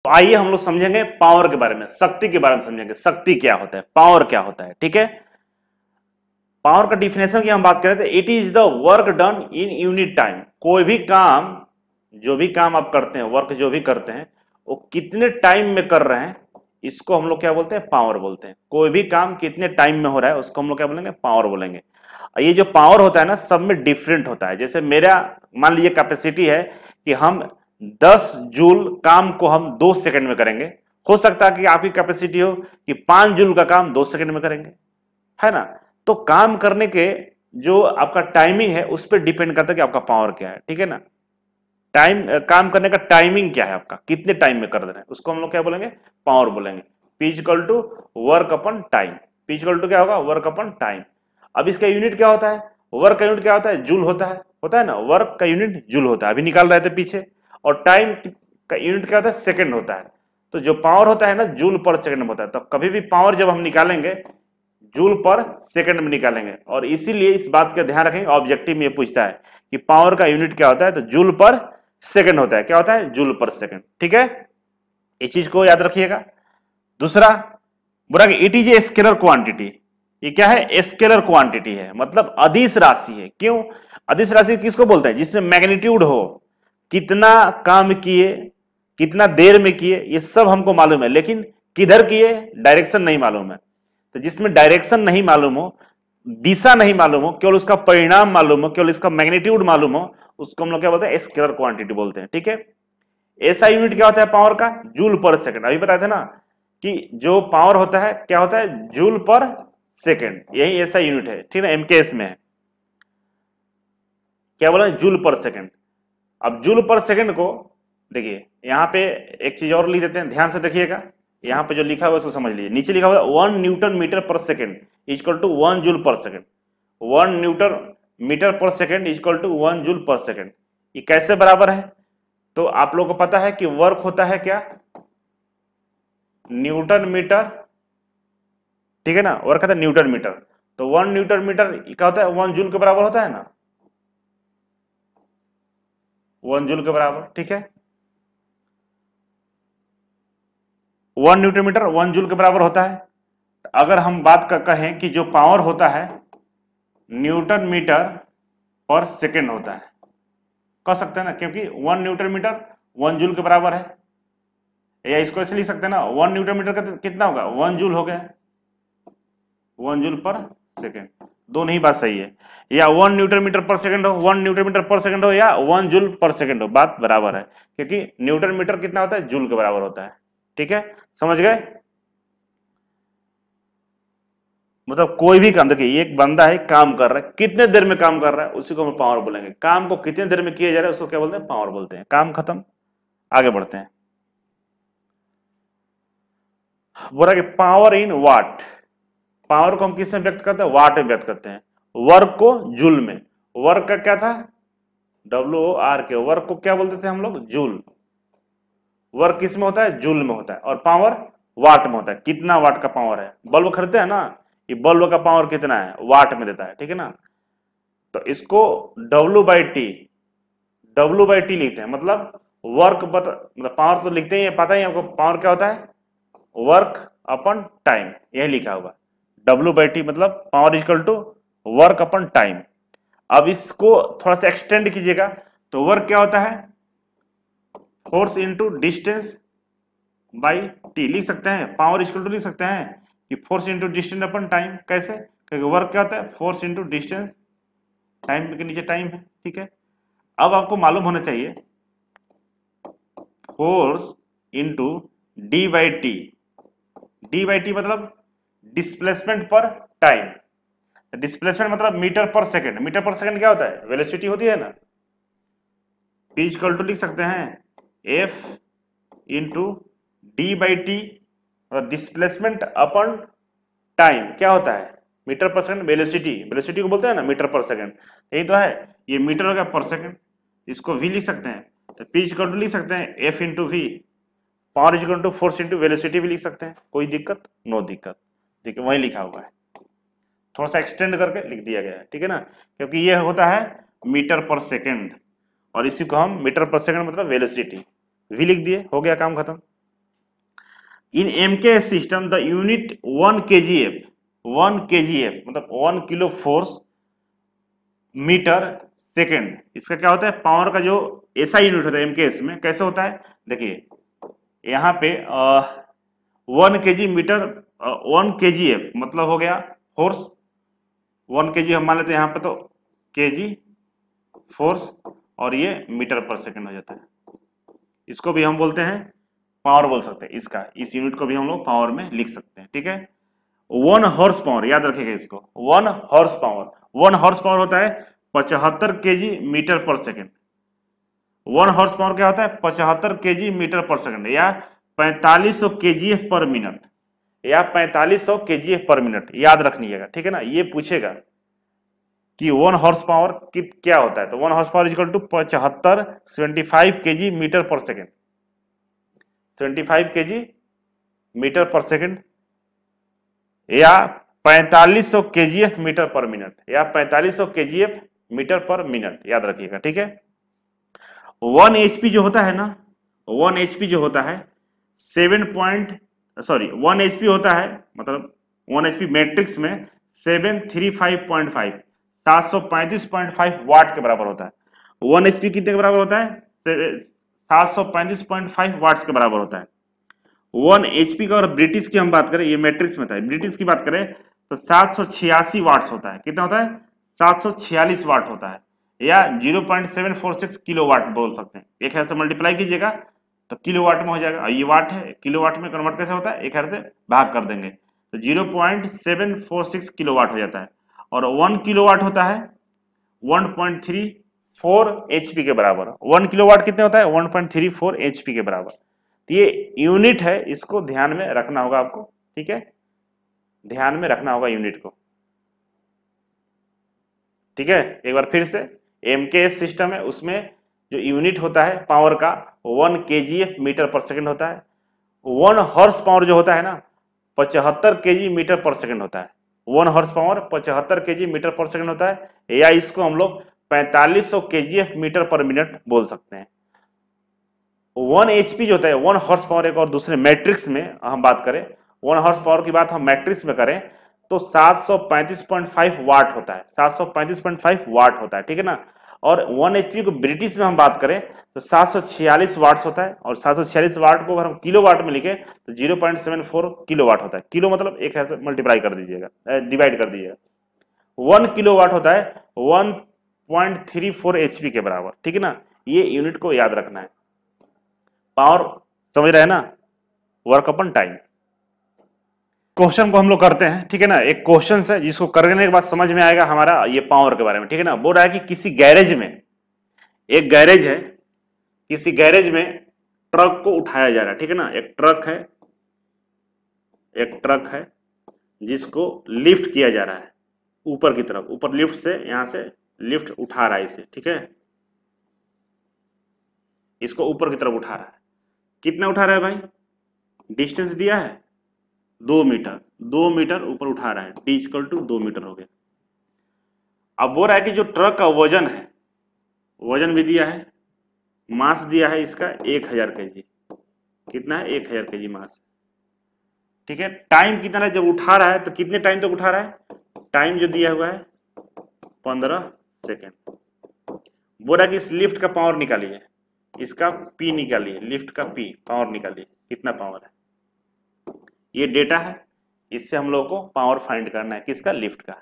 तो आइए हम लोग समझेंगे पावर के बारे में, शक्ति के बारे में समझेंगे, शक्ति क्या होता है, पावर क्या होता है। ठीक है, पावर का डिफिनेशन की हम बात करें तो it is the work done in unit time. कोई भी काम, जो भी काम आप करते हैं, वर्क जो भी करते हैं, वो कितने टाइम में कर रहे हैं, इसको हम लोग क्या बोलते हैं, पावर बोलते हैं। कोई भी काम कितने टाइम में हो रहा है उसको हम लोग क्या बोलेंगे, पावर बोलेंगे। ये जो पावर होता है ना, सब में डिफरेंट होता है। जैसे मेरा मान लीजिए कैपेसिटी है कि हम 10 जूल काम को हम 2 सेकंड में करेंगे। हो सकता है कि आपकी कैपेसिटी हो कि 5 जूल का काम 2 सेकंड में करेंगे, है ना। तो काम करने के जो आपका टाइमिंग है उस पर डिपेंड करता है कि आपका पावर क्या है। ठीक है ना, टाइम, काम करने का टाइमिंग क्या है आपका, कितने टाइम में कर रहे हैं, उसको हम लोग क्या बोलेंगे, पावर बोलेंगे। P equal to work upon time. P equal to क्या होगा, वर्क अपन टाइम। अब इसका यूनिट क्या होता है, वर्क का यूनिट क्या होता है, जूल होता है ना, वर्क का यूनिट जूल होता है, अभी निकाल रहे थे पीछे। और टाइम का यूनिट क्या होता है, सेकंड होता है। तो जो पावर होता है ना, जूल पर सेकंड में होता है। तो कभी भी पावर जब हम निकालेंगे जूल पर सेकंड में निकालेंगे। और इसीलिए इस बात का ध्यान रखेंगे, ऑब्जेक्टिव में ये पूछता है कि पावर का यूनिट क्या होता है, तो जूल पर सेकंड होता है। क्या होता है, जूल पर सेकंड। ठीक है, इस चीज को याद रखिएगा। दूसरा बोला कि it is a scalar quantity. ये क्या है, स्केलर क्वांटिटी है, मतलब अदिश राशि है। क्यों, अदिश राशि किसको बोलते हैं, जिसमें मैग्नीट्यूड हो, कितना काम किए, कितना देर में किए, ये सब हमको मालूम है, लेकिन किधर किए, डायरेक्शन नहीं मालूम है। तो जिसमें डायरेक्शन नहीं मालूम हो, दिशा नहीं मालूम हो, केवल उसका परिणाम मालूम हो, केवल इसका मैग्नीट्यूड मालूम हो, उसको हम लोग क्या बोलते हैं, स्केलर क्वांटिटी बोलते हैं। ठीक है, ऐसा यूनिट क्या होता है पावर का, जूल पर सेकंड। अभी बताए थे ना कि जो पावर होता है क्या होता है, जूल पर सेकंड, यही ऐसा यूनिट है। ठीक है, एमकेएस में है, क्या बोला, जूल पर सेकंड। अब जूल पर सेकंड को देखिए, यहां पे एक चीज और लिख देते हैं, ध्यान से देखिएगा। यहां पे जो लिखा हुआ है उसको समझ लीजिए। नीचे लिखा हुआ है 1 newton metre per second equal to 1 joule per second. 1 newton metre per second equal to 1 joule per second. ये कैसे बराबर है, तो आप लोगों को पता है कि वर्क होता है क्या, न्यूटन मीटर। ठीक है ना, वर्क होता है न्यूटन मीटर। तो 1 न्यूटन मीटर क्या होता है, 1 जूल के बराबर होता है ना, 1 जूल के बराबर। ठीक है, 1 न्यूटन मीटर 1 जूल के बराबर होता है। अगर हम बात कहें कि जो पावर होता है न्यूटन मीटर पर सेकेंड होता है, कह सकते हैं ना, क्योंकि 1 न्यूटन मीटर 1 जूल के बराबर है। या इसको ऐसे लिख सकते हैं ना, 1 न्यूटन मीटर का कितना होगा, 1 जूल हो गया, 1 जूल पर सेकेंड। दोनों ही बात सही है, या 1 न्यूटन मीटर पर सेकंड हो, 1 न्यूटन मीटर पर सेकंड हो, या 1 जूल पर सेकंड हो, बात बराबर है, क्योंकि न्यूटन मीटर कितना होता है, जूल के बराबर होता है। ठीक है, समझ गए। मतलब कोई भी काम, देखिए एक बंदा है काम कर रहा है, कितने देर में काम कर रहा है, उसी को हम पावर बोलेंगे। काम को कितने देर में किया जा रहा है उसको क्या बोलते हैं, पावर बोलते हैं। काम खत्म, आगे बढ़ते हैं। बोला कि पावर इन वाट। पावर को हम किस में व्यक्त करते हैं, वाट में व्यक्त करते हैं। वर्क को जूल में। वर्क का क्या था, WOR के, वर्क को क्या बोलते थे हम लोग, जूल। वर्क किस में होता है, जूल में होता है। और पावर वाट में होता है, कितना वाट का पावर है। बल्ब खरीदते हैं ना, ये बल्ब का पावर कितना है, वाट में देता है। ठीक है ना, तो इसको W/T लिखते हैं, मतलब वर्क, मतलब पावर तो लिखते ही है, पता ही आपको पावर क्या होता है, वर्क अपन टाइम, यही लिखा हुआ। W/T मतलब power equal to work upon time. अब इसको थोड़ा सा एक्सटेंड कीजिएगा, तो वर्क क्या होता है, force into distance by T लिख सकते हैं। पावर इक्वल टू लिख सकते हैं कि फोर्स इंटू डिस्टेंस अपन टाइम। कैसे, क्योंकि वर्क क्या होता है, फोर्स इंटू डिस्टेंस, टाइम के नीचे टाइम है। ठीक है, अब आपको मालूम होना चाहिए फोर्स इंटू D/T। D/T मतलब डिस्प्लेसमेंट पर टाइम। डिस्प्लेसमेंट मतलब metre per second. Metre per second क्या होता है, वेलोसिटी होती है ना। P इक्वल टू लिख सकते हैं F इंटू D/T, और डिस्प्लेसमेंट अपन टाइम क्या होता है, metre per second, velocity. Velocity को बोलते हैं ना मीटर पर सेकंड, यही तो है। ये मीटर हो गया पर सेकंड, इसको V लिख सकते हैं। तो P इक्वल टू लिख सकते हैं F into V। Power equal to force into velocity भी लिख सकते हैं, कोई दिक्कत, नो दिक्कत। ठीक है, वही लिखा हुआ है, थोड़ा सा एक्सटेंड करके लिख दिया गया है। ठीक है ना, क्योंकि ये होता है मीटर पर सेकंड, और इसी को हम मीटर पर सेकंड मतलब वेलोसिटी, V लिख दिए, हो गया काम खत्म। In MK system the unit 1 kgf, 1 kgf मतलब 1 किलो फोर्स मीटर सेकेंड, इसका क्या होता है, पावर का जो ऐसा यूनिट होता है एमकेएस में, कैसे होता है, देखिए यहाँ पे 1 kg मीटर 1 kgf मतलब हो गया फोर्स, 1 kg हम मान लेते हैं यहाँ पे, तो kg फोर्स, और ये मीटर पर सेकेंड हो जाता है। इसको भी हम बोलते हैं पावर बोल सकते हैं, इसका इस यूनिट को भी हम लोग पावर में लिख सकते हैं, ठीक है। 1 हॉर्स पावर, याद रखिएगा इसको, 1 हॉर्स पावर, 1 हॉर्स पावर होता है 75 kg meter per second. 1 horse power क्या होता है, 75 kg मीटर पर सेकेंड, या 4500 kgf पर मिनट, या 4500 kgf पर मिनट, याद रखिएगा, ठीक है ना। ये पूछेगा कि 1 हॉर्स पावर क्या होता है, तो 1 horse power equal to 75 kg meter per second, 75 kg meter per second, या 4500 kgf मीटर पर मिनट, या 4500 kgf मीटर पर मिनट, याद रखिएगा, ठीक है। 1 HP जो होता है ना, 1 HP जो होता है 1 HP होता है, मतलब 1 HP मैट्रिक्स में 735.5, 735.5 वाट के बराबर होता है। 1 HP कितने के बराबर होता है, 735.5 वाट्स के बराबर होता है। 1 HP का, और ब्रिटिश की हम बात करें, ये मैट्रिक्स में था, ब्रिटिश की बात करें तो 786 वाट्स होता है। कितना होता है, 746 वाट होता है, या 0.746 किलो वाट बोल सकते हैं। एक हजार से मल्टीप्लाई कीजिएगा तो किलो वाट में हो जाएगा, और ये वाट है, किलो वाट में कन्वर्ट कैसे होता है, एक हजार से भाग कर देंगे तो 0.746 किलो वाट हो जाता है। और 1 किलो वाट होता है 1.34 HP के बराबर। 1 किलो वाट कितने होता है, 1.34 HP के बराबर। तो ये यूनिट है, इसको ध्यान में रखना होगा आपको, ठीक है, ध्यान में रखना होगा यूनिट को, ठीक है। एक बार फिर से, एमकेएस सिस्टम है, उसमें जो यूनिट होता है पावर का 1 kgf मीटर पर सेकेंड होता है। 1 हॉर्स पावर जो होता है ना 75 kg मीटर पर सेकेंड होता है। 1 horse power 75 kg meter per second होता है, या इसको हम लोग 4500 kgf मीटर पर मिनट बोल सकते हैं। 1 HP जो होता है 1 हॉर्स पावर, एक और दूसरे मैट्रिक्स में हम बात करें, 1 हॉर्स पावर की बात हम मैट्रिक्स में करें तो 735.5 वाट होता है, 735.5 वाट होता है, ठीक है ना। और 1 HP को ब्रिटिश में हम बात करें तो 746 वाट्स होता है, और 746 वाट को अगर हम किलो वाट में लिखें तो 0.74 किलो वाट होता है। किलो मतलब एक है मल्टीप्लाई कर दीजिएगा, डिवाइड कर दीजिएगा। 1 किलो वाट होता है 1.34 HP के बराबर, ठीक है ना। ये यूनिट को याद रखना है। पावर समझ रहे हैं ना, वर्क अपन टाइम। क्वेश्चन को हम लोग करते हैं, ठीक है ना। एक क्वेश्चन है जिसको करने के बाद समझ में आएगा हमारा ये पावर के बारे में, ठीक है ना। बोल रहा है कि किसी गैरेज में, एक गैरेज है, किसी गैरेज में ट्रक को उठाया जा रहा है, ठीक है ना। एक ट्रक है, एक ट्रक है जिसको लिफ्ट किया जा रहा है ऊपर की तरफ, ऊपर लिफ्ट से, यहां से लिफ्ट उठा रहा है इसे, ठीक है, इसको ऊपर की तरफ उठा रहा है। कितना उठा रहा है भाई, डिस्टेंस दिया है 2 मीटर, 2 मीटर ऊपर उठा रहा है, डी इक्वल टू 2 मीटर हो गया। अब बोल रहा है कि जो ट्रक का वजन है, वजन भी दिया है, मास दिया है इसका 1000 kg, कितना है 1000 kg मास, ठीक है। टाइम कितना है, जब उठा रहा है तो कितने टाइम तक उठा रहा है, टाइम जो दिया हुआ है 15 सेकेंड। बोल रहा है कि इस लिफ्ट का पावर निकालिए, इसका पी निकालिए, लिफ्ट का पी पावर निकालिए, कितना पावर है। ये डेटा है, इससे हम लोग को पावर फाइंड करना है, किसका, लिफ्ट का।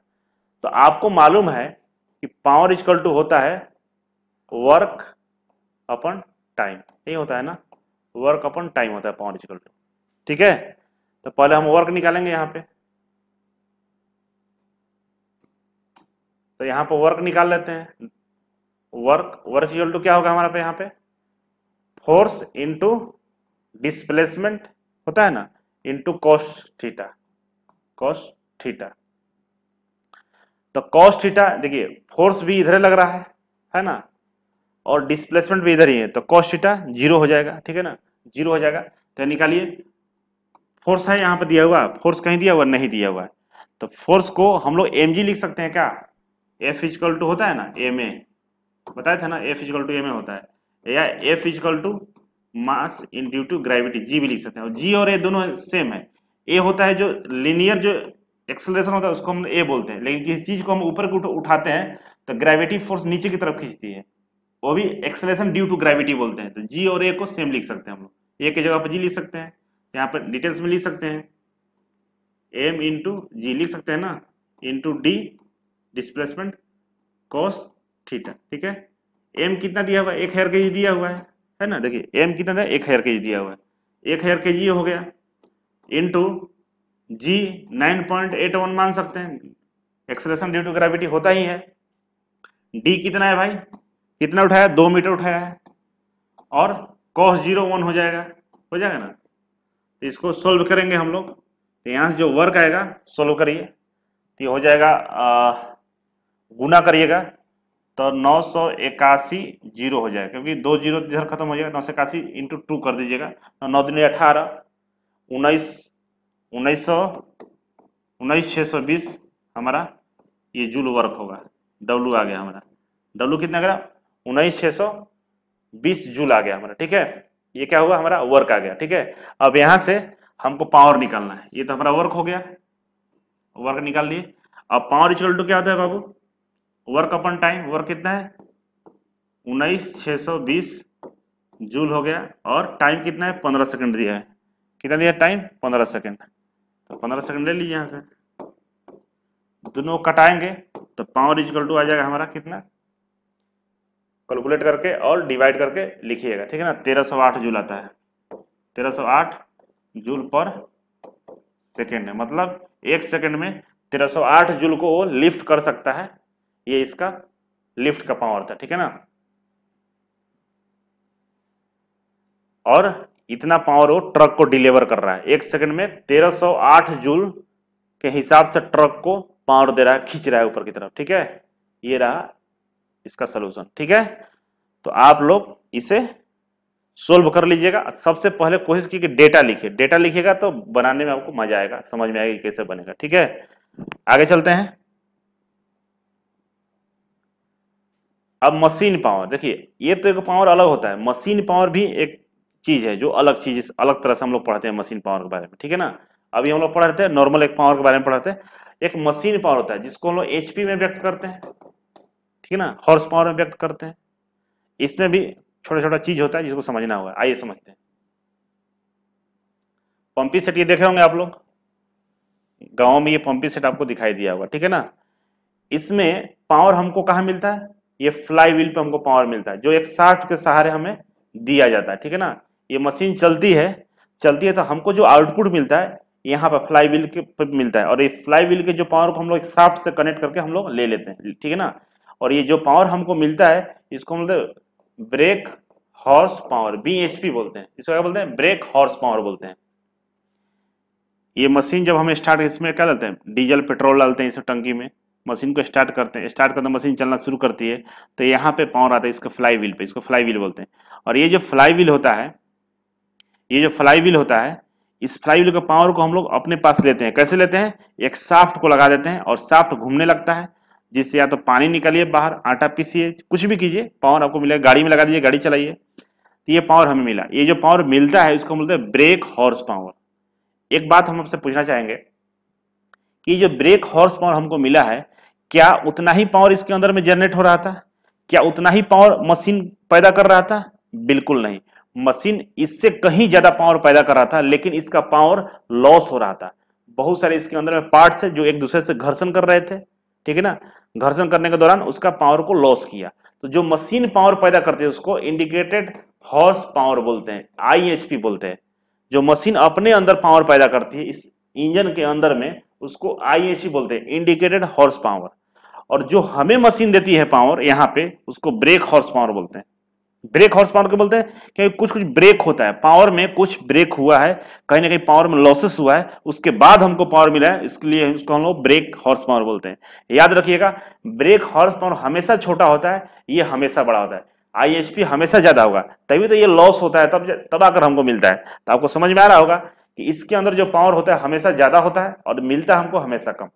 तो आपको मालूम है कि पावर इक्वल टू होता है वर्क अपन टाइम, नहीं होता है ना, वर्क अपन टाइम होता है पावर इक्वल टू, ठीक है। तो पहले हम वर्क निकालेंगे यहाँ पे, तो यहाँ पे वर्क निकाल लेते हैं। वर्क इक्वल टू क्या होगा हमारा पे, यहाँ पे फोर्स इंटू डिस्प्लेसमेंट होता है ना, into cos theta, cos theta. तो कॉस थीटा, देखिए फोर्स भी इधर लग रहा है ना, और डिस्प्लेसमेंट भी इधर ही है, तो कॉस थीटा 0 हो जाएगा, ठीक है ना, 0 हो जाएगा। तो निकालिए, फोर्स है यहाँ पे दिया हुआ, फोर्स कहीं दिया हुआ नहीं दिया हुआ है, तो फोर्स को हम लोग mg लिख सकते हैं क्या, F इक्वल टू होता है ना ma, बताया था ना F इक्वल टू ma होता है, या F equal to mass in due to gravity, g भी लिख सकते हैं। और जी और ए दोनों सेम है। ए होता है जो लीनियर जो एक्सेलरेशन होता है उसको हम ए बोलते हैं, लेकिन किसी चीज को हम ऊपर को उठाते हैं तो ग्रेविटी फोर्स नीचे की तरफ खींचती है, वो भी एक्सेलरेशन ड्यू टू ग्रेविटी बोलते हैं। तो जी और ए को सेम लिख सकते हैं हम लोग, ए की जगह पर जी लिख सकते हैं, यहाँ पर डिटेल्स में लिख सकते हैं एम इंटू जी लिख सकते हैं ना, into D displacement cos theta, ठीक है। एम कितना दिया हुआ है, 1,000 kg दिया हुआ है ना, देखिए एम कितना है, 1,000 kg दिया हुआ है, 1,000 kg हो गया, इंटू जी 9.81 मान सकते हैं, एक्सेलरेशन ड्यू टू ग्रेविटी होता ही है। डी कितना है भाई, कितना उठाया, 2 मीटर उठाया है, और cos 0 1 हो जाएगा ना। तो इसको सोल्व करेंगे हम लोग, तो यहाँ से जो वर्क आएगा सोल्व करिए, तो ये हो जाएगा गुना करिएगा तो 981 जीरो हो जाएगा, क्योंकि 2 जीरो इधर खत्म हो जाएगा, 981 इंटू 2 कर दीजिएगा, 9 दूनी 18, 19,620 हमारा ये जूल वर्क होगा। डब्लू आ गया हमारा, डब्लू कितना करा, 19,620 जूल आ गया हमारा, ठीक है। ये क्या हुआ, हमारा वर्क आ गया, ठीक है। अब यहां से हमको पावर निकालना है, ये तो हमारा वर्क हो गया, वर्क निकाल लिए। अब पावर इक्वल टू क्या होता है बाबू, वर्क अपन टाइम, वर्क कितना है 19,620 जूल हो गया, और टाइम कितना है 15 सेकंड दिया है, कितना दिया टाइम 15 सेकंड, तो 15 सेकंड ले लीजिए, यहाँ से दोनों कटाएंगे तो पावर इक्वल टू आ जाएगा हमारा कितना, कैलकुलेट करके और डिवाइड करके लिखिएगा, ठीक है ना। 1308 जूल आता है, 1308 जूल पर सेकेंड है, मतलब 1 सेकेंड में 1308 जूल को वो लिफ्ट कर सकता है, ये इसका लिफ्ट का पावर था, ठीक है ना। और इतना पावर वो ट्रक को डिलीवर कर रहा है, 1 सेकेंड में 1308 जूल के हिसाब से ट्रक को पावर दे रहा है, खींच रहा है ऊपर की तरफ, ठीक है। ये रहा इसका सोल्यूशन, ठीक है। तो आप लोग इसे सोल्व कर लीजिएगा। सबसे पहले कोशिश की कि डेटा लिखिए, डेटा लिखिएगा तो बनाने में आपको मजा आएगा, समझ में आएगा कैसे बनेगा, ठीक है। आगे चलते हैं। अब मशीन पावर, देखिए ये तो एक पावर अलग होता है, मशीन पावर भी एक चीज है जो अलग चीज, अलग तरह से हम लोग पढ़ते हैं मशीन पावर के बारे में, ठीक है ना। अभी हम लोग पढ़ रहे थे नॉर्मल एक पावर के बारे में पढ़ते हैं, एक मशीन पावर होता है जिसको हम लोग एचपी में व्यक्त करते हैं, ठीक है ना, हॉर्स पावर में व्यक्त करते हैं। इसमें भी छोटा छोटा चीज होता है जिसको समझना होगा, आइए समझते हैं। पंपी सेट ये देखे होंगे आप लोग, गांव में ये पंपी सेट आपको दिखाई दिया होगा, ठीक है ना। इसमें पावर हमको कहाँ मिलता है, ये फ्लाई व्हील पे हमको पावर मिलता है, जो एक शाफ्ट के सहारे हमें दिया जाता है, ठीक है ना। ये मशीन चलती है तो हमको जो आउटपुट मिलता है यहाँ पर फ्लाई व्हील के पे मिलता है, और ये फ्लाई व्हील के जो पावर को हम लोग शाफ्ट से कनेक्ट करके हम लोग ले लेते हैं, ठीक है ना। और ये जो पावर हमको मिलता है इसको हम लोग ब्रेक हॉर्स पावर, BHP बोलते हैं, इसको क्या बोलते हैं, ब्रेक हॉर्स पावर बोलते हैं। ये मशीन जब हम स्टार्ट, इसमें क्या डालते हैं, डीजल पेट्रोल डालते हैं इस टंकी में, मशीन को स्टार्ट करते हैं, स्टार्ट करते मशीन चलना शुरू करती है, तो यहाँ पे पावर आता है इसका फ्लाई व्हील पे, इसको फ्लाई व्हील बोलते हैं। और ये जो फ्लाई व्हील होता है, ये जो फ्लाई व्हील होता है, इस फ्लाई व्हील के पावर को हम लोग अपने पास लेते हैं, कैसे लेते हैं, एक शाफ्ट को लगा देते हैं और शाफ्ट घूमने लगता है, जिससे या तो पानी निकालिए बाहर, आटा पीसिए, कुछ भी कीजिए, पावर आपको मिलेगा, गाड़ी में लगा दीजिए, गाड़ी चलाइए, तो ये पावर हमें मिला। ये जो पावर मिलता है इसको बोलते हैं ब्रेक हॉर्स पावर। एक बात हम आपसे पूछना चाहेंगे कि जो ब्रेक हॉर्स पावर हमको मिला है, क्या उतना ही पावर इसके अंदर में जनरेट हो रहा था, क्या उतना ही पावर मशीन पैदा कर रहा था, बिल्कुल नहीं, मशीन इससे कहीं ज्यादा पावर पैदा कर रहा था, लेकिन इसका पावर लॉस हो रहा था। बहुत सारे इसके अंदर में पार्ट्स है जो एक दूसरे से घर्षण कर रहे थे, ठीक है ना, घर्षण करने के दौरान उसका पावर को लॉस किया। तो जो मशीन पावर पैदा करते हैं उसको इंडिकेटेड हॉर्स पावर बोलते हैं, IHP बोलते हैं। जो मशीन अपने अंदर पावर पैदा करती है इस इंजन के अंदर में, उसको IHP बोलते हैं, इंडिकेटेड हॉर्स पावर। और जो हमें मशीन देती है पावर यहाँ पे, उसको ब्रेक हॉर्स पावर बोलते हैं। ब्रेक हॉर्स पावर को बोलते हैं क्योंकि कुछ कुछ ब्रेक होता है, पावर में कुछ ब्रेक हुआ है, कहीं ना कहीं पावर में लॉसेस हुआ है, उसके बाद हमको पावर मिला है, इसके लिए उसको हम लोग ब्रेक हॉर्स पावर बोलते हैं। याद रखिएगा, ब्रेक हॉर्स पावर हमेशा छोटा होता है, ये हमेशा बड़ा होता है, IHP हमेशा ज्यादा होगा, तभी तो ये लॉस होता है, तब आकर हमको मिलता है। तो आपको समझ में आ रहा होगा कि इसके अंदर जो पावर होता है हमेशा ज्यादा होता है और मिलता है हमको हमेशा कम,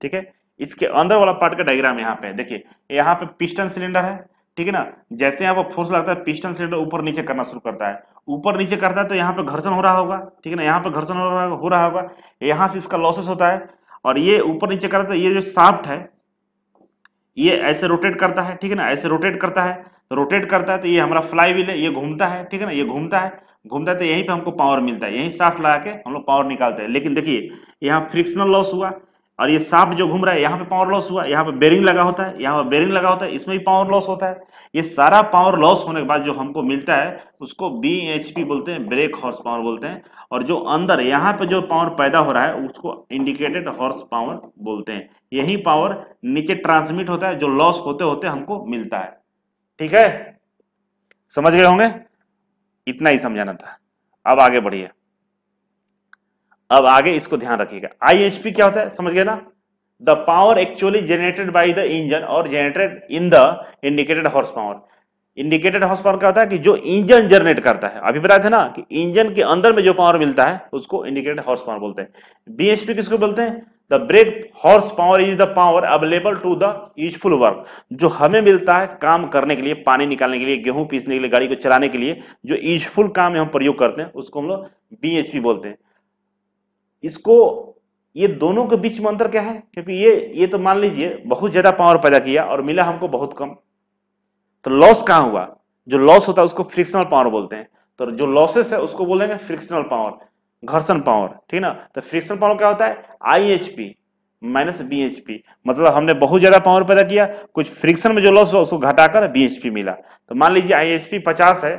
ठीक है। इसके अंदर वाला पार्ट का डायग्राम यहाँ पे है, देखिए यहाँ पे पिस्टन सिलेंडर है, ठीक है ना। जैसे यहाँ पर फोर्स लगता है पिस्टन सिलेंडर ऊपर नीचे करना शुरू करता है, ऊपर नीचे करता है तो यहाँ पे घर्षण हो रहा होगा, ठीक है ना, यहाँ पे घर्षण हो रहा होगा, यहाँ से इसका लॉसेस होता है, और ये ऊपर नीचे करता है, ये जो शाफ्ट है ये ऐसे रोटेट करता है, ठीक है ना, ऐसे रोटेट करता है, तो रोटेट करता है तो ये हमारा फ्लाई व्हील है, ये घूमता है, ठीक है ना, ये घूमता है, घूमता है तो यहीं पे हमको पावर मिलता है, यहीं शाफ्ट लगा के हम लोग पावर निकालते हैं। लेकिन देखिए यहाँ फ्रिक्शनल लॉस हुआ, और ये शाफ्ट जो घूम रहा है यहाँ पे पावर लॉस हुआ, यहाँ पे बेरिंग लगा होता है, यहाँ पे बेरिंग लगा होता है, इसमें भी पावर लॉस होता है। ये सारा पावर लॉस होने के बाद जो हमको मिलता है उसको BHP बोलते हैं, ब्रेक हॉर्स पावर बोलते हैं। और जो अंदर यहाँ पे जो पावर पैदा हो रहा है उसको इंडिकेटेड हॉर्स पावर बोलते हैं। यही पावर नीचे ट्रांसमिट होता है जो लॉस होते होते हमको मिलता है। ठीक है, समझ गए होंगे, इतना ही समझाना था। अब आगे बढ़िए, अब आगे इसको ध्यान रखिएगा। IHP क्या होता है, समझ गए ना, the power actually generated by the engine और generated in the indicated horse power. Indicated horse power क्या होता है कि जो इंजन जनरेट करता है, अभी बताया था ना कि इंजन के अंदर में जो पावर मिलता है उसको इंडिकेटेड हॉर्स पावर बोलते हैं। BHP किसको बोलते हैं, the brake horse power is the power available to the useful work. जो हमें मिलता है काम करने के लिए, पानी निकालने के लिए, गेहूं पीसने के लिए, गाड़ी को चलाने के लिए, जो यूजफुल काम में हम प्रयोग करते हैं उसको हम लोग BHP बोलते हैं। इसको, ये दोनों के बीच में अंतर क्या है, क्योंकि ये तो मान लीजिए बहुत ज्यादा पावर पैदा किया और मिला हमको बहुत कम, तो लॉस कहां हुआ, जो लॉस होता है उसको फ्रिक्शनल पावर बोलते हैं। तो जो लॉसेस है उसको बोलेंगे फ्रिक्शनल पावर, घर्षण पावर, ठीक है ना। तो फ्रिक्शनल पावर क्या होता है, IHP माइनस BHP, मतलब हमने बहुत ज्यादा पावर पैदा किया, कुछ फ्रिक्शन में जो लॉस हुआ उसको घटाकर BHP मिला। तो मान लीजिए IHP 50 है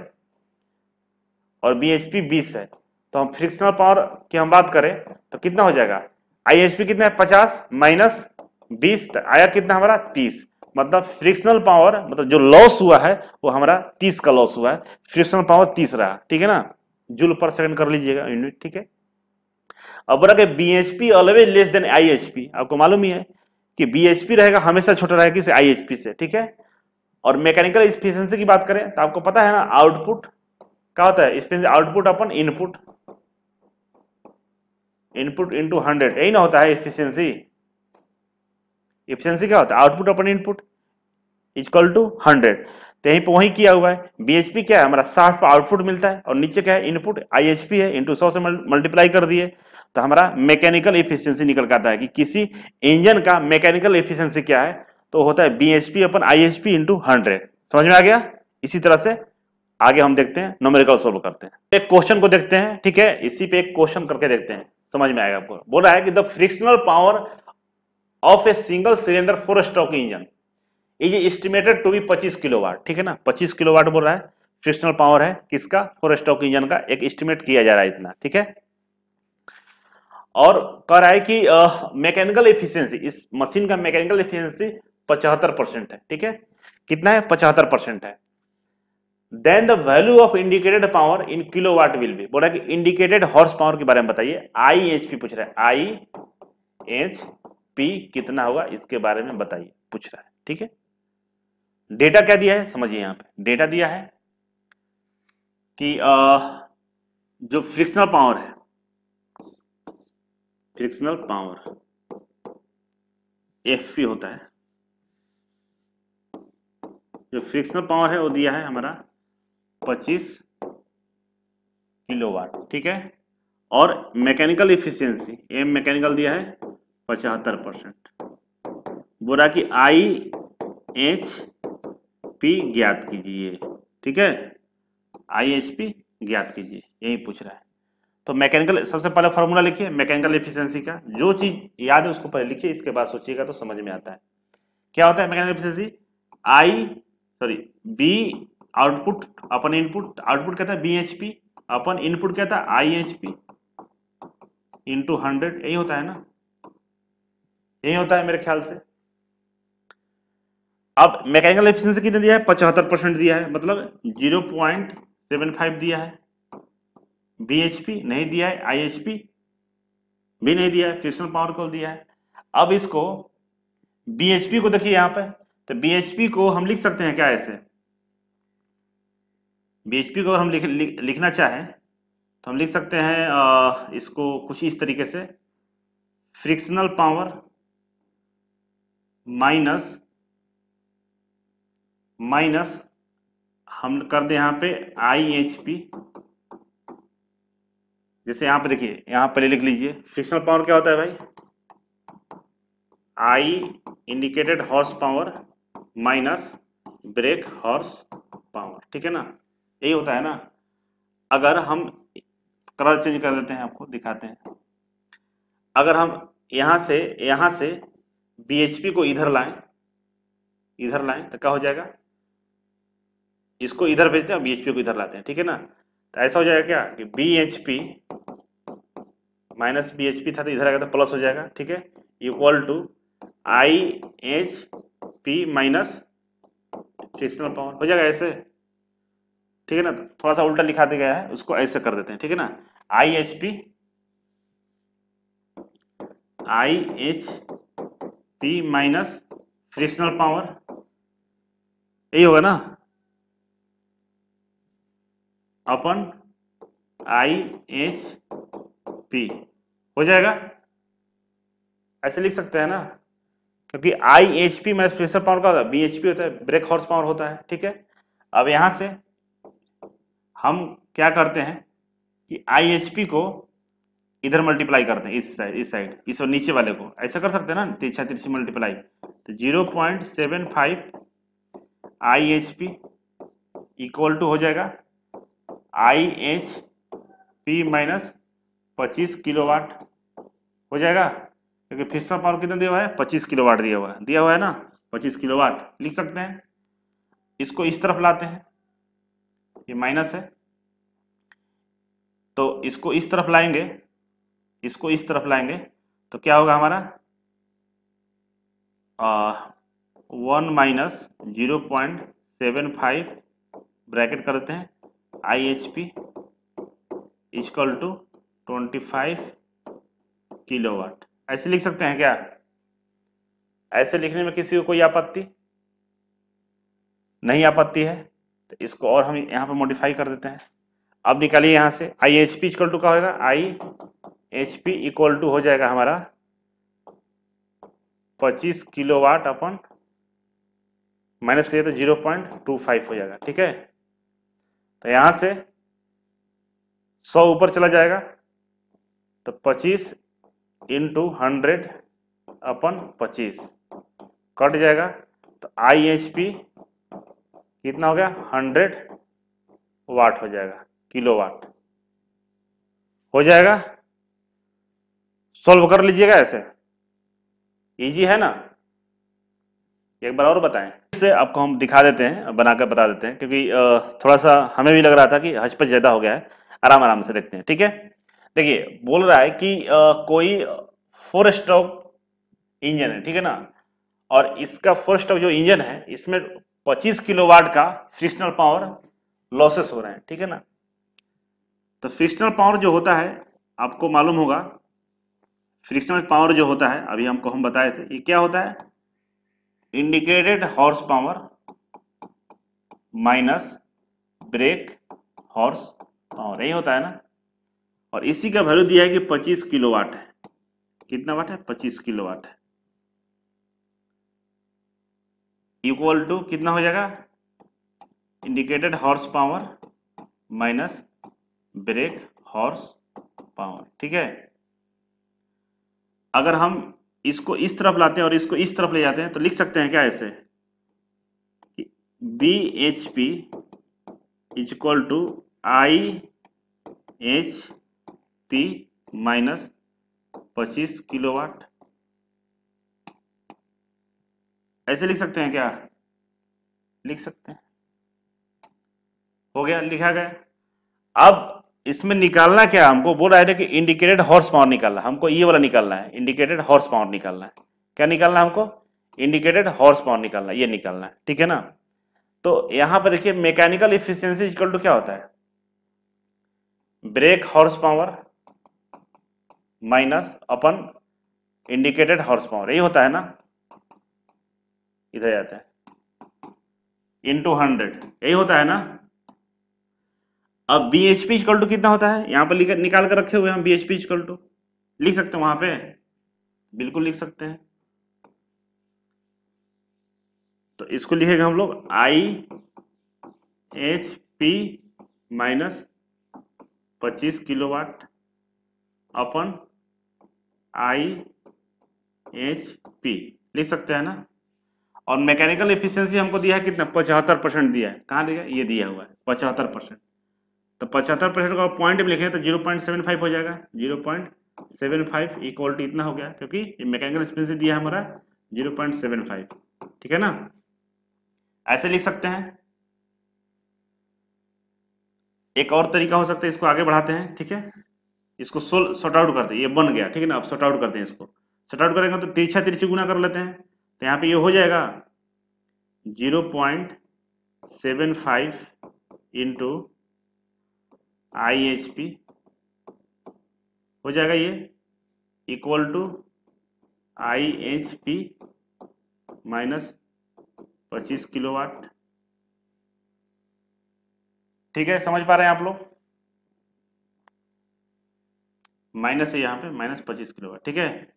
और BHP 20 है, तो हम फ्रिक्शनल पावर की हम बात करें तो कितना हो जाएगा, IHP कितना है 50 माइनस 20, आया कितना हमारा 30, मतलब फ्रिक्शनल पावर, मतलब जो लॉस हुआ है वो हमारा 30 का लॉस हुआ है, फ्रिक्शनल पावर 30 रहा, ठीक है ना, जूल पर सेकंड कर लीजिएगा यूनिट, ठीक है। अब बोला कि BHP always less than IHP, आपको मालूम ही है कि BHP रहेगा हमेशा छोटा रहेगा किसी IHP से, ठीक है। और मैकेनिकल एफिशिएंसी की बात करें तो आपको पता है ना, आउटपुट क्या होता है, output upon input, input into 100, यही ना होता है एफिशिएंसी। एफिशिएंसी क्या होता है, output upon input equal to 100, तो यहीं पे वही किया हुआ है। BHP क्या है, हमारा 60 पर आउटपुट मिलता है और नीचे क्या है इनपुट, IHP है, इंटू 100 से मल्टीप्लाई कर दिए, तो हमारा मैकेनिकल एफिशिएंसी निकल के आता है कि किसी इंजन का मैकेनिकल एफिशिएंसी क्या है, तो होता है BHP अपन IHP इंटू 100। समझ में आ गया। इसी तरह से आगे हम देखते हैं, न्यूमेरिकल सोल्व करते हैं, एक क्वेश्चन को देखते हैं, ठीक है, इसी पे एक क्वेश्चन करके देखते हैं, समझ में आएगा आपको। बोला है कि the frictional power of a single cylinder 4 stroke engine is estimated to be 25 kilowatt, ठीक है ना, 25 किलोवाट बोल रहा है, फ्रिक्शनल पावर है किसका, 4 स्ट्रोक इंजन का, एक एस्टिमेट किया जा रहा है इतना, ठीक है। और कह रहा है कि मैकेनिकल एफिशिएंसी, इस मशीन का मैकेनिकल एफिशिएंसी 75% है, ठीक है, कितना है 75% है। Then the value of indicated power in kilowatt will be, बोला कि इंडिकेटेड हॉर्स पावर के बारे में बताइए, IHP पूछ रहा है, IHP कितना होगा इसके बारे में बताइए, पूछ रहा है, ठीक है। डेटा क्या दिया है समझिए, यहां पे डेटा दिया है कि जो फ्रिक्शनल पावर है, फ्रिक्शनल पावर FP होता है, जो फ्रिक्शनल पावर है वो दिया है हमारा 25 किलोवाट, ठीक है। और मैकेनिकल इफिशियंसी एम मैकेनिकल दिया है 75%। बोला कि IHP ज्ञात कीजिए, ठीक है, IHP ज्ञात कीजिए, यही पूछ रहा है। तो मैकेनिकल, सबसे पहले फॉर्मूला लिखिए मैकेनिकल एफिशिएंसी का, जो चीज याद है उसको पहले लिखिए, इसके बाद सोचिएगा तो समझ में आता है। क्या होता है mechanical efficiency, B output upon input, output कहता है BHP अपन इनपुट कहता है IHP इंटू 100, यही होता है ना, यही होता है मेरे ख्याल से। अब मैकेनिकल एफिशिएंसी कितने दिया है, 75% दिया है, मतलब 0.75 दिया है। BHP नहीं दिया है, IHP भी नहीं दिया है, फ्रिक्शनल पावर को दिया है। अब इसको BHP को देखिए यहाँ पे, तो BHP को हम लिख सकते हैं क्या ऐसे, BHP को हम लिखना चाहें तो हम लिख सकते हैं इसको कुछ इस तरीके से, फ्रिक्शनल पावर माइनस हम कर दे यहाँ पे IHP। जैसे यहाँ पे देखिए, यहाँ पहले लिख लीजिए फ्रिक्शनल पावर क्या होता है भाई, I indicated horse power minus break horse power, ठीक है ना, यही होता है ना। अगर हम कलर चेंज कर लेते हैं, आपको दिखाते हैं, अगर हम यहाँ से BHP को इधर लाएं तो क्या हो जाएगा, इसको इधर भेजते हैं और BHP को इधर लाते हैं, ठीक है ना। तो ऐसा हो जाएगा क्या कि BHP माइनस BHP था तो इधर आएगा तो प्लस हो जाएगा, ठीक है, equal to IHP minus frictional power हो जाएगा ऐसे, ठीक है ना। थोड़ा सा उल्टा लिखा दिया गया है, उसको ऐसे कर देते हैं, ठीक है ना। IHP माइनस फ्रिक्शनल पावर, यही होगा ना, अपन IHP हो जाएगा, ऐसे लिख सकते हैं ना, क्योंकि IHP माइनस फ्रिक्शनल पावर का होता है, BHP होता है ब्रेक हॉर्स पावर होता है, ठीक है। अब यहां से हम क्या करते हैं कि IHP को इधर मल्टीप्लाई करते हैं, इस साइड इस और नीचे वाले को ऐसा कर सकते हैं ना, तिरछा तिरछी मल्टीप्लाई, तो 0.75 IHP इक्वल टू हो जाएगा IHP माइनस 25 किलोवाट हो जाएगा, क्योंकि फ्रिक्शनल पावर कितना दिया हुआ है, 25 किलोवाट दिया हुआ है ना, 25 किलोवाट लिख सकते हैं। इसको इस तरफ लाते हैं, ये माइनस है तो इसको इस तरफ लाएंगे, तो क्या होगा हमारा 1 माइनस 0.75 ब्रैकेट कर देते हैं IHP इक्वल टू 25 किलोवाट, ऐसे लिख सकते हैं क्या। ऐसे लिखने में किसी को कोई आपत्ति नहीं, आपत्ति है तो इसको और हम यहाँ पे मॉडिफाई कर देते हैं। अब निकालिए यहाँ से IHP इक्वल टू क्या होगा, IHP इक्वल टू हो जाएगा हमारा 25 किलोवाट अपन माइनस करिए तो 0.25 हो जाएगा, ठीक है। तो यहाँ से 100 ऊपर चला जाएगा तो 25 इंटू 100 अपन 25 कट जाएगा, तो IHP कितना हो गया 100 वाट हो जाएगा, किलोवाट हो जाएगा। सॉल्व कर लीजिएगा, ऐसे इजी है ना। एक बार और बताएं, इससे आपको हम दिखा देते हैं, बनाकर बता देते हैं, क्योंकि थोड़ा सा हमें भी लग रहा था कि हचपच ज्यादा हो गया है। आराम आराम से देखते हैं, ठीक है। देखिए बोल रहा है कि कोई 4 स्ट्रोक इंजन है, ठीक है ना, और इसका 4 स्ट्रोक जो इंजन है इसमें 25 किलोवाट का फ्रिक्शनल पावर लॉसेस हो रहे हैं, ठीक है ना। तो फ्रिक्शनल पावर जो होता है आपको मालूम होगा, फ्रिक्शनल पावर जो होता है अभी हम बताए थे, ये क्या होता है, indicated horse power minus break horse power, यही होता है ना। और इसी का वैल्यू दिया है कि 25 किलोवाट है, कितना वाट है, 25 किलोवाट है, इक्वल टू कितना हो जाएगा, indicated horse power minus break horse power, ठीक है। अगर हम इसको इस तरफ लाते हैं और इसको इस तरफ ले जाते हैं तो लिख सकते हैं क्या ऐसे, BHP equal to IHP minus 25 kilowatt, ऐसे लिख सकते हैं क्या, लिख सकते हैं, हो गया, लिखा गया। अब इसमें निकालना क्या, हमको बोल रहा है कि इंडिकेटेड हॉर्स पावर निकालना, हमको ये वाला निकालना है, इंडिकेटेड हॉर्स पावर निकालना है। क्या निकालना है हमको, इंडिकेटेड हॉर्स पावर निकालना है, ये निकालना है, ठीक है ना। तो यहां पर देखिए मैकेनिकल इफिशियंसी इक्वल टू क्या होता है, ब्रेक हॉर्स पावर माइनस अपन इंडिकेटेड हॉर्स पावर, यही होता है ना, इधर जाता है इंटू 100, यही होता है ना। अब BHP इक्वल टू कितना होता है, यहां पर निकाल कर रखे हुए हैं हम, BHP इक्वल टू लिख सकते हैं वहां पे, बिल्कुल लिख सकते हैं। तो इसको लिखेंगे हम लोग IHP माइनस 25 किलोवाट अपन IHP लिख सकते हैं ना। और मैकेनिकल एफिशिएंसी हमको दिया है कितना, 75% दिया है। कहाँ दिया, ये दिया हुआ है 75%। तो 75% का पॉइंट में लिखें तो 0.75 हो जाएगा। 0.75 इक्वल टू इतना हो गया, क्योंकि ये मैकेनिकल एफिशिएंसी दिया है हमारा 0.75, ठीक है ना। ऐसे लिख सकते हैं। एक और तरीका हो सकता है, इसको आगे बढ़ाते हैं, ठीक है। इसको सॉर्ट आउट करते हैं, ये बन गया, ठीक है ना। अब सॉर्ट आउट करते हैं इसको। सॉर्ट आउट करेंगे तो तिरछा तिरछी गुना कर लेते हैं, तो यहाँ पे ये हो जाएगा 0.75 इंटू IHP हो जाएगा ये equal to IHP minus 25 kilowatt. ठीक है, समझ पा रहे हैं आप लोग। माइनस है यहाँ पे, माइनस 25 किलोवाट, ठीक है।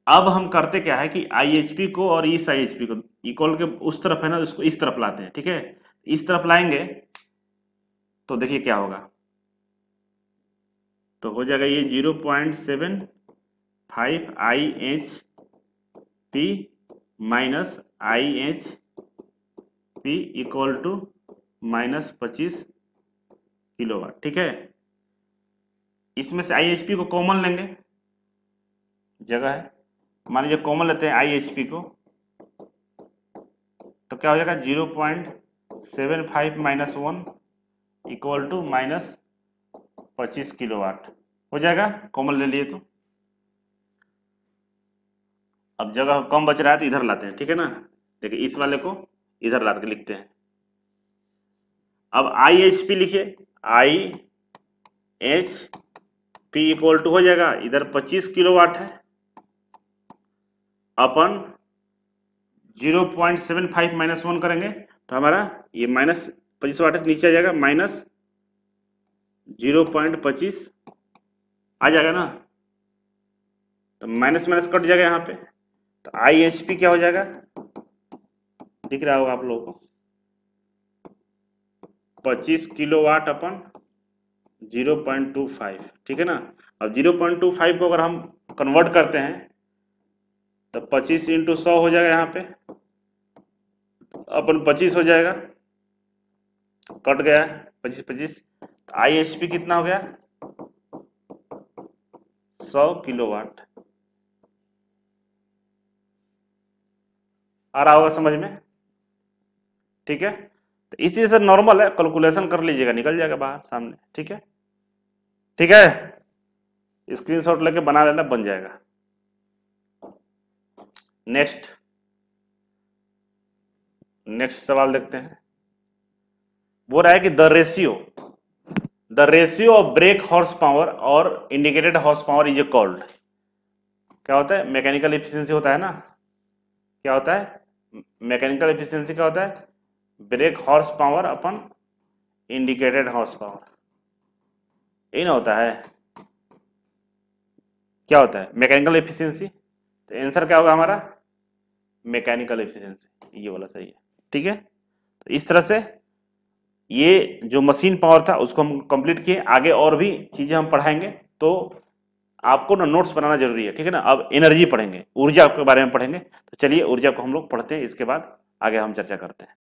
अब हम करते क्या है कि IHP को और इस IHP को इक्वल के उस तरफ है ना, उसको इस तरफ लाते हैं, ठीक है। इस तरफ लाएंगे तो देखिए क्या होगा, तो हो जाएगा ये 0.75 IHP minus IHP equal to minus 25 kilowatt, ठीक है। इसमें से IHP को कॉमन लेंगे, जगह है, मान लीजिए कॉमन लेते हैं IHP को, तो क्या हो जाएगा 0.75 minus 1 equal to minus 25 kilowatt हो जाएगा, कॉमन ले लिए तो। अब जगह कम बच रहा है तो इधर लाते हैं, ठीक है ना। देखिए इस वाले को इधर ला के लिखते हैं। अब IHP लिखिए, IHP इक्वल टू हो जाएगा, इधर 25 किलोवाट है अपन 0.75 माइनस 1 करेंगे तो हमारा ये माइनस 25 वाट नीचे आ जाएगा, माइनस 0.25 आ जाएगा ना। तो माइनस माइनस कट जाएगा यहाँ पे, तो IHP क्या हो जाएगा, दिख रहा होगा आप लोगों को, 25 किलोवाट अपन 0.25, ठीक है ना। अब 0.25 को अगर हम कन्वर्ट करते हैं तो 25 इंटू 100 हो जाएगा, यहाँ पे अपन 25 हो जाएगा, कट गया 25 तो IHP कितना हो गया 100 किलोवाट। आ रहा होगा समझ में, ठीक है। तो इस चीज से नॉर्मल है, कैलकुलेशन कर लीजिएगा, निकल जाएगा बाहर सामने, ठीक है। ठीक है, स्क्रीनशॉट लेके बना लेना, बन जाएगा। नेक्स्ट सवाल देखते हैं। वो रहा है कि the ratio of brake horse power और indicated horse power is called, क्या होता है, मैकेनिकल एफिशिएंसी होता है ना। क्या होता है मैकेनिकल एफिशिएंसी, क्या होता है, ब्रेक हॉर्स पावर अपन इंडिकेटेड हॉर्स पावर, यही ना होता है। क्या होता है मैकेनिकल एफिशिएंसी, तो आंसर क्या होगा हमारा, मैकेनिकल एफिशिएंसी, ये वाला सही है, ठीक है। तो इस तरह से ये जो मशीन पावर था उसको हम कंप्लीट किए। आगे और भी चीजें हम पढ़ाएंगे, तो आपको ना नोट्स बनाना जरूरी है, ठीक है ना। अब एनर्जी पढ़ेंगे, ऊर्जा के बारे में पढ़ेंगे। तो चलिए ऊर्जा को हम लोग पढ़ते हैं, इसके बाद आगे हम चर्चा करते हैं।